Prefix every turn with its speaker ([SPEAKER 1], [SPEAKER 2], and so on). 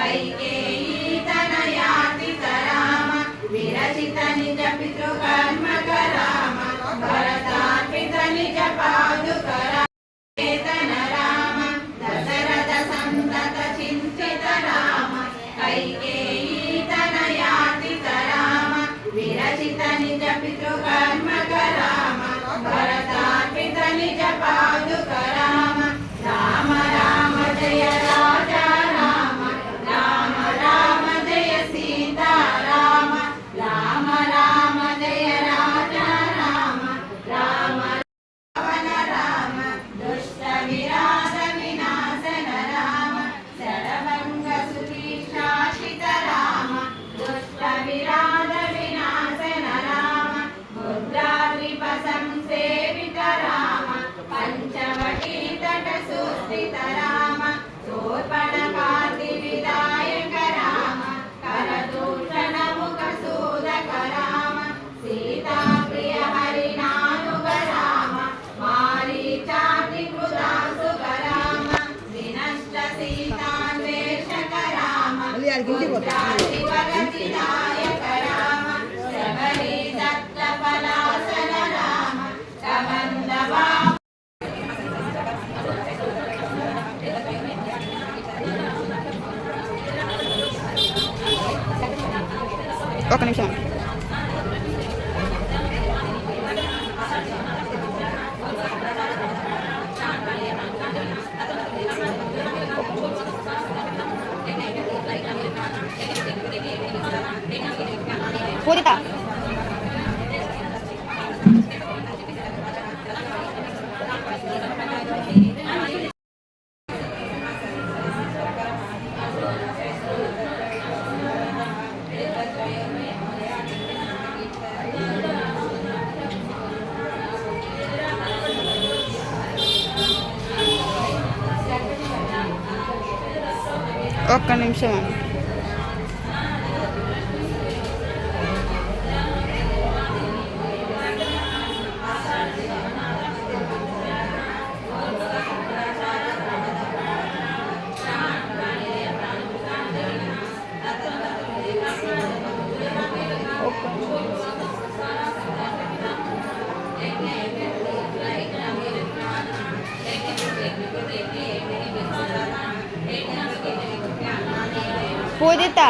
[SPEAKER 1] कैकेयी तनयातित राम विरचित निज पितृकर्मक राम भरतार्पित निज पादुक चेतन राम दशरथ संतत चिंतित राम कैकेयी तनयातित राम विरचित निज पितृकर्मक राम भरतार्पित निज पादुक राम राम राम जय राजा राम राम राम जय सीता राम राम राम जय राजा राम राम रावण राम दुष्ट विराज विनाशन राम सर्वंग सुखीशासित राम दुष्ट विराज विनाशन राम मुद्राद्रिप संसेवित राम पंचवटी तट सुस्थित राम शूर्पण कांति विदायक राम करदूषण मुख सूदक राम सीता प्रिय हरिनानुग राम मारीचाति कृदासुग राम विनष्ट सीतान्वेषक राम मुद्राधिपगतिदायक राम शबरी दत्त पलासन राम कबंधवा
[SPEAKER 2] ఒక నిమిషం పూరిత ఒక్క నిమిషం పూజిత